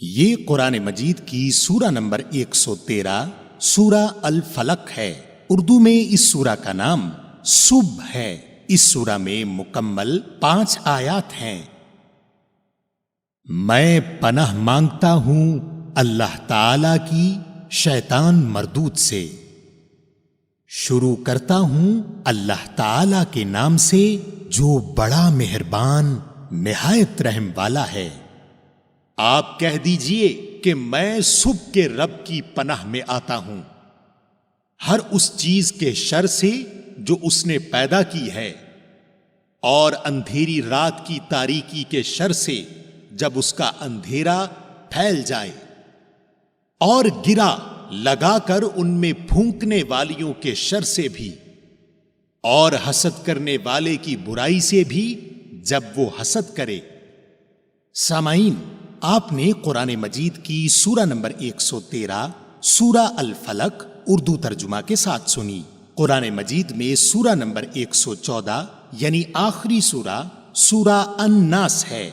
یہ قرآن مجید کی سورہ نمبر 113 سورہ الفلق ہے۔ اردو میں اس سورہ کا نام صبح ہے۔ اس سورہ میں مکمل 5 آیات ہیں۔ میں پناہ مانگتا ہوں اللہ تعالی کی شیطان مردود سے۔ شروع کرتا ہوں اللہ تعالی کے نام سے جو بڑا مہربان نہایت رحم والا ہے۔ آپ کہہ دیجئے کہ میں صبح کے رب کی پناہ میں آتا ہوں، ہر اس چیز کے شر سے جو اس نے پیدا کی ہے، اور اندھیری رات کی تاریکی کے شر سے جب اس کا اندھیرا پھیل جائے، اور گرا لگا کر ان میں پھونکنے والیوں کے شر سے بھی، اور حسد کرنے والے کی برائی سے بھی جب وہ حسد کرے۔ سامعین، آپ نے قرآن مجید کی سورہ نمبر 113 سورہ الفلق اردو ترجمہ کے ساتھ سنی۔ قرآن مجید میں سورہ نمبر 114 یعنی آخری سورہ سورہ الناس ہے۔